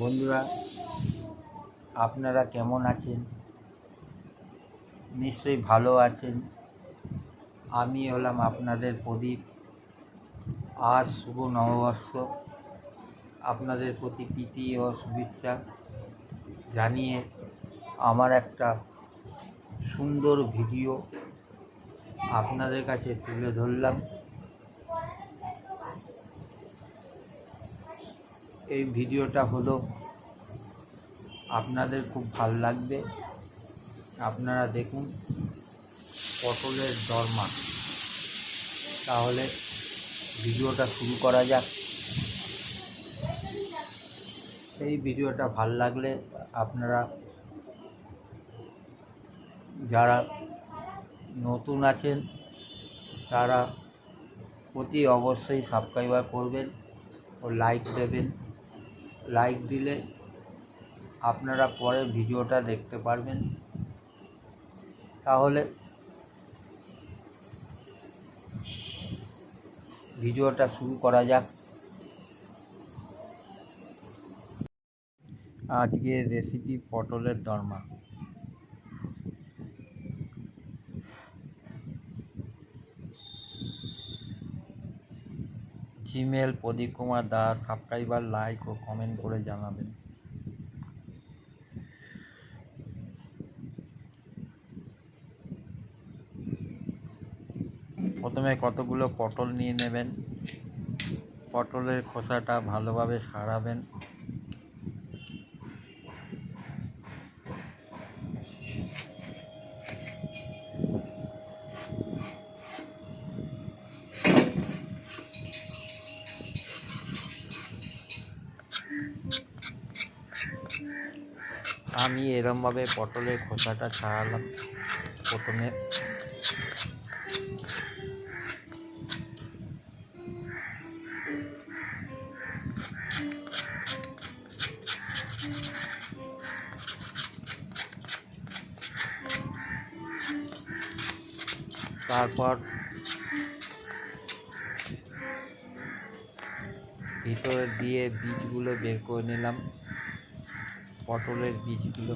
বন্ধুরা, আপনারা কেমন আছেন? নিশ্চয়ই ভালো আছেন। আমি হলাম আপনাদের প্রদীপ। আজ শুভ নববর্ষ। আপনাদের প্রতি প্রীতি ও শুভেচ্ছা জানিয়ে আমার একটা সুন্দর ভিডিও আপনাদের কাছে তুলে ধরলাম। এই ভিডিওটা হলো আপনাদের খুব ভালো লাগবে। আপনারা দেখুন পটলের দরমা। তাহলে ভিডিওটা শুরু করা যাক। এই ভিডিওটা ভালো লাগলে আপনারা যারা নতুন আছেন তারা অতি অবশ্যই সাবস্ক্রাইব করবেন ও লাইক দেবেন। লাইক দিলে আপনারা পরে ভিডিওটা দেখতে পারবেন। তাহলে ভিডিওটা শুরু করা যাক। আজকের রেসিপি পটলের দরমা। জিমেল প্রদীপ কুমার দাস। সাবস্ক্রাইবার, লাইক ও কমেন্ট করে জানাবেন। প্রথমে কতগুলো পটল নিয়ে নেবেন। পটলের খোসাটা ভালোভাবে ছাড়াবেন। আমি এরমভাবে পটলের খোসাটা ছাড়ালাম প্রথমে। তারপর ভিতরে দিয়ে বীজগুলো বের করে নিলাম, পটলের বীজগুলো।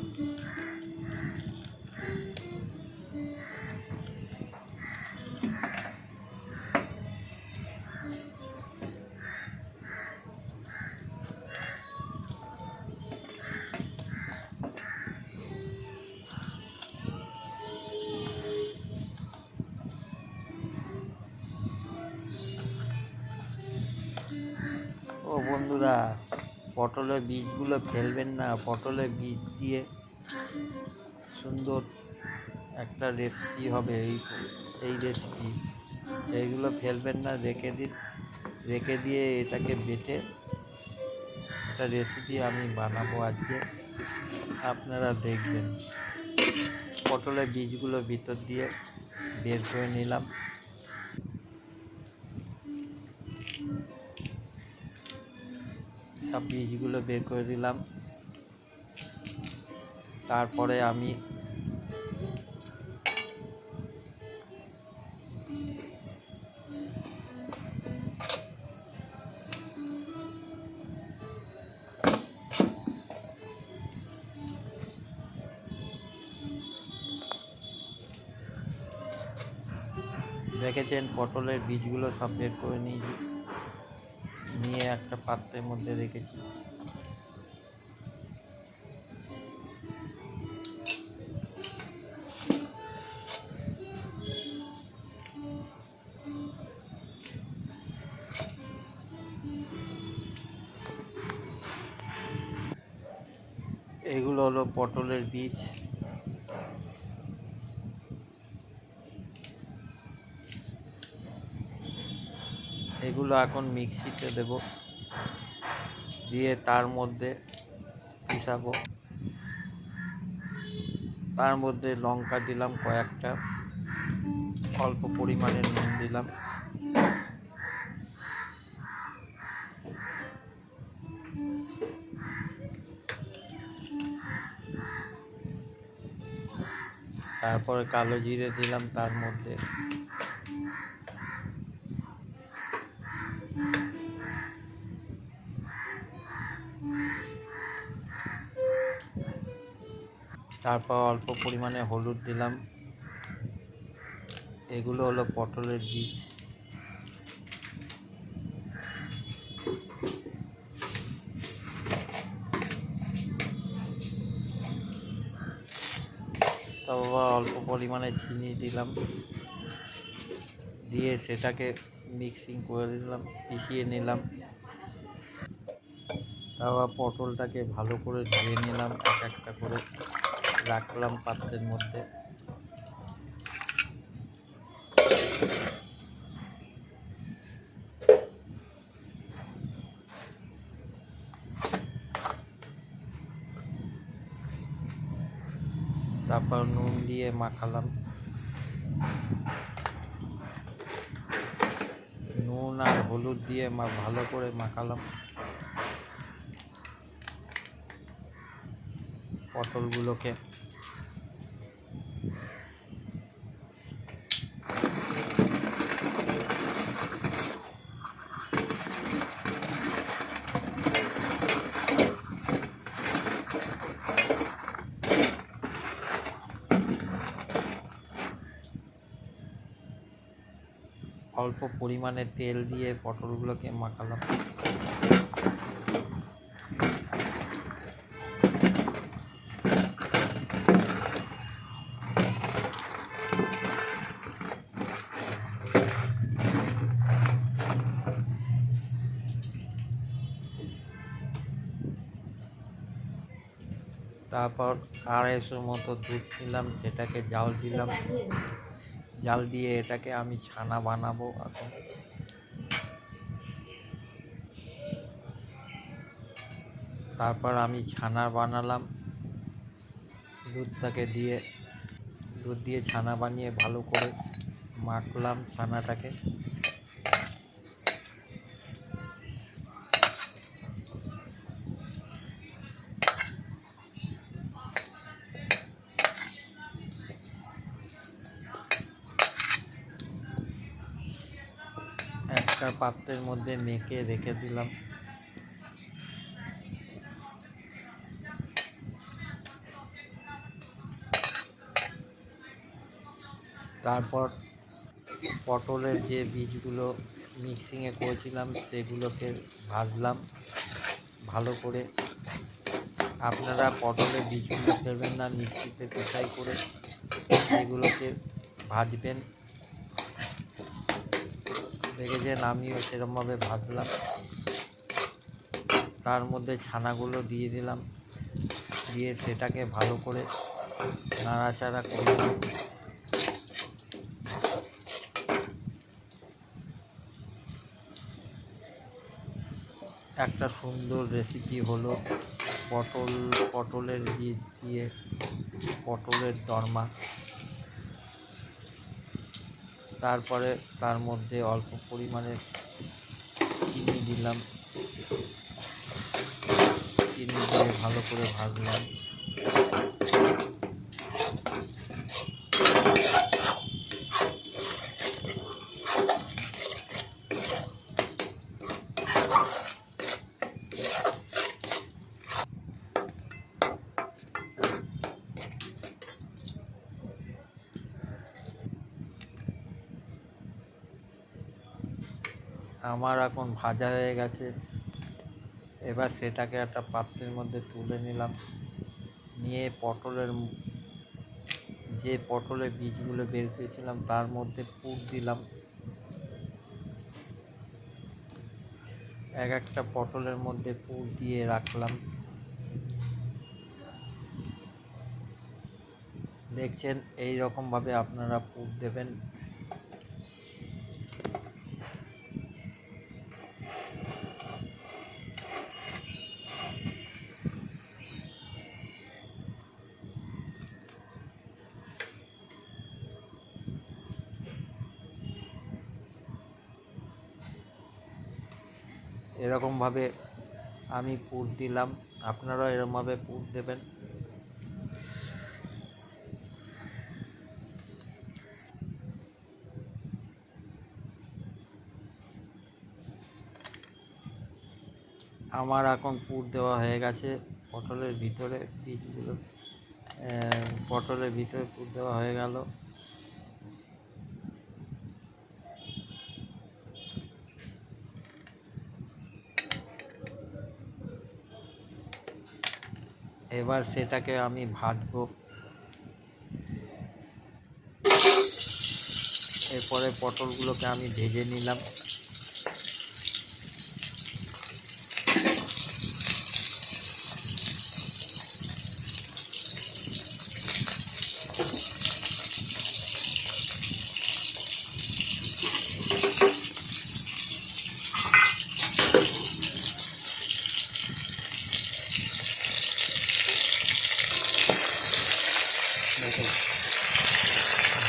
ও বন্ধুরা, পটলের বীজগুলো ফেলবেন না। পটলের বীজ দিয়ে সুন্দর একটা রেসিপি হবে। এই রেসিপি এইগুলো ফেলবেন না, রেখে দিন। রেখে দিয়ে এটাকে বেটে একটা রেসিপি আমি বানাবো আজকে, আপনারা দেখবেন। পটলের বীজগুলো ভিতর দিয়ে বের করে নিলাম। সব বীজগুলো বের করে দিলাম। তারপরে আমি দেখেছেন পটলের বীজগুলো সব বের করে নিয়ে একটা পাত্রের মধ্যে রেখেছি। এগুলো হলো পটলের বীজ। এগুলো এখন মিক্সিতে দেব, দিয়ে তার মধ্যে পিষাবো। তার মধ্যে লঙ্কা দিলাম কয়েকটা, অল্প পরিমাণে নুন দিলাম। তারপরে কালো জিরে দিলাম তার মধ্যে। তারপর অল্প পরিমাণে হলুদ দিলাম। এগুলো হলো পটলের বীজ। তারপর অল্প পরিমাণে চিনি দিলাম, দিয়ে সেটাকে মিক্সিং করে দিলাম, পিষিয়ে নিলাম। তারপর পটলটাকে ভালো করে ধুয়ে নিলাম, এক একটা করে রাখলাম পাত্রের মধ্যে। তারপর নুন দিয়ে মাখালাম, নুন আর হলুদ দিয়ে ভালো করে মাখালাম পটলগুলোকে। অল্প পরিমাণে তেল দিয়ে পটলগুলোকে মাখালাম। তারপর 250 মতো দুধ নিলাম, সেটাকে জাল দিলাম। জাল দিয়ে এটাকে আমি ছানা বানাবো এখন। তারপর আমি ছানা বানালাম, দুধ দিয়ে ছানা বানিয়ে ভালো করে মাখলাম ছানাটাকে। একটা পাত্রের মধ্যে মেখে রেখে দিলাম। তারপর পটলের যে বীজগুলো মিক্সিংয়ে করেছিলাম সেগুলোকে ভাজলাম ভালো করে। আপনারা পটলের বীজগুলো ফেলবেন না, মিক্সিতে পেটাই করে এগুলোকে ভাজবেন। দেখেছেন, আমিও সেরকমভাবে ভাজলাম। তার মধ্যে ছানাগুলো দিয়ে দিলাম, দিয়ে সেটাকে ভালো করে নাড়াচাড়া করলাম। একটা সুন্দর রেসিপি হলো পটলের বীজ দিয়ে পটলের দরমা। তারপরে তার মধ্যে অল্প পরিমাণে চিনি দিলাম, চিনি দিয়ে ভালো করে ভাজলাম। আমার এখন ভাজা হয়ে গেছে। এবার সেটাকে একটা পাত্রের মধ্যে তুলে নিলাম, নিয়ে পটলের বীজগুলো বের করেছিলাম তার মধ্যে পুর দিলাম। এক একটা পটলের মধ্যে পুর দিয়ে রাখলাম। দেখছেন, এই রকমভাবে আপনারা পুর দেবেন। এরকমভাবে আমি পুর দিলাম, আপনারাও এরকমভাবে পুর দেবেন। আমার এখন পুর দেওয়া হয়ে গেছে পটলের ভিতরে বীজগুলো। পটলের ভিতরে পুর দেওয়া হয়ে গেল। এবার সেটাকে আমি ভাজবো। এরপরে পটলগুলোকে আমি ভেজে নিলাম।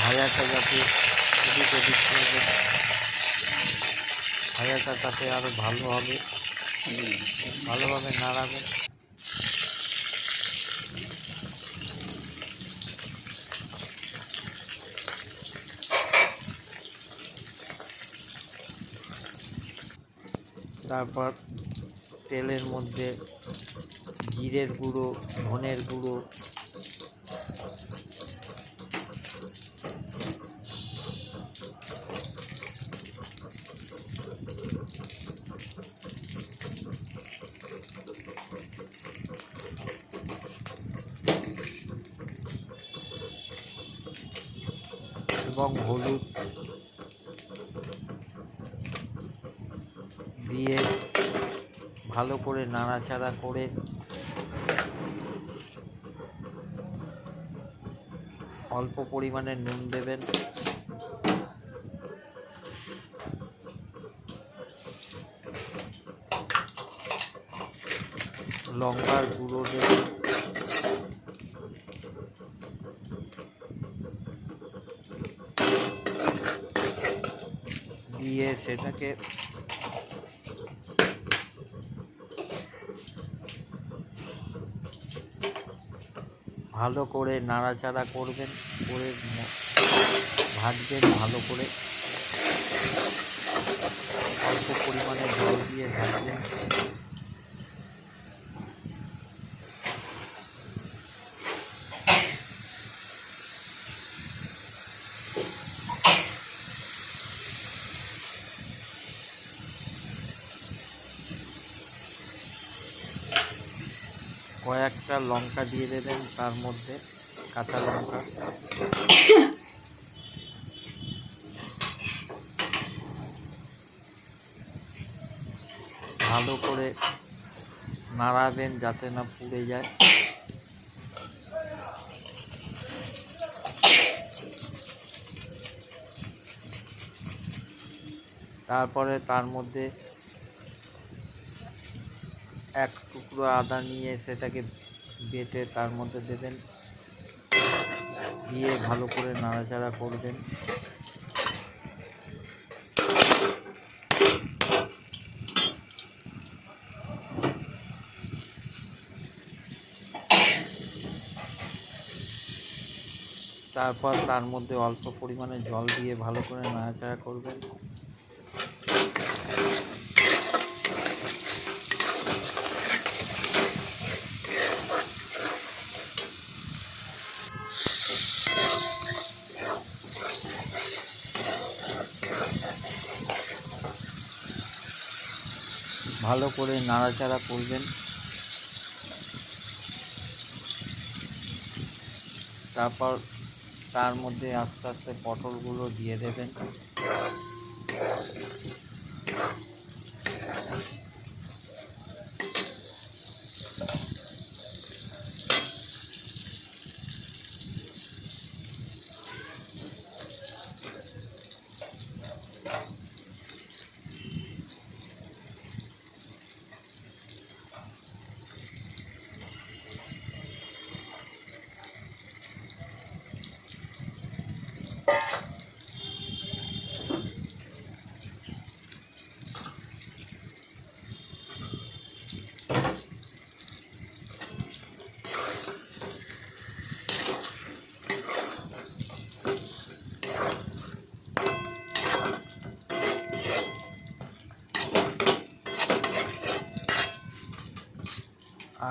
ভাজাটা যাতে এদিক ওদিক করবে, ভাজাটা তাতে আরও ভালো হবে, ভালোভাবে নাড়াবেন। তারপর তেলের মধ্যে জিরের গুঁড়ো, ধনের গুঁড়ো, এবং হলুদ দিয়ে ভালো করে নাড়াচাড়া করে অল্প পরিমাণে নুন দেবেন। লঙ্কার গুঁড়ো দেবেন। দিয়ে সেটাকে ভালো করে নাড়াচাড়া করবেন, করে ভাজবেন ভালো করে। অল্প পরিমাণে জল দিয়ে ভাজবেন। কয়েকটা লঙ্কা দিয়ে দেবেন তার মধ্যে, কাঁচা লঙ্কা। ভালো করে নাড়াবেন যাতে না পুড়ে যায়। তারপরে তার মধ্যে এক টুকরো আদা নিয়ে সেটাকে বেটে তার মধ্যে দেবেন, দিয়ে ভালো করে নাড়াচাড়া করবেন। তারপর তার মধ্যে অল্প পরিমাণে জল দিয়ে ভালো করে নাড়াচাড়া করবেন। ভালো করে নাড়াচাড়া করবেন। তারপর তার মধ্যে আস্তে আস্তে পটলগুলো দিয়ে দেবেন।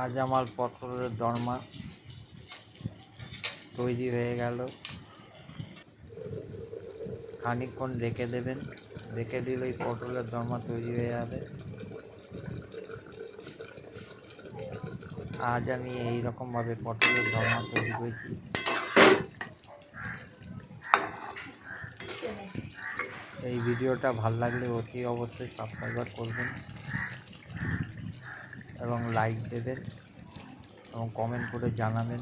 আজ আমার পটলের দরমা তৈরি হয়ে গেল। খানিকক্ষণ রেখে দেবেন, রেখে দিলেই পটলের দরমা তৈরি হয়ে যাবে। আজ আমি এইরকমভাবে পটলের দরমা তৈরি করেছি। এই ভিডিওটা ভালো লাগলে অতি অবশ্যই সাবস্ক্রাইব করবেন এবং লাইক দেবেন এবং কমেন্ট করে জানাবেন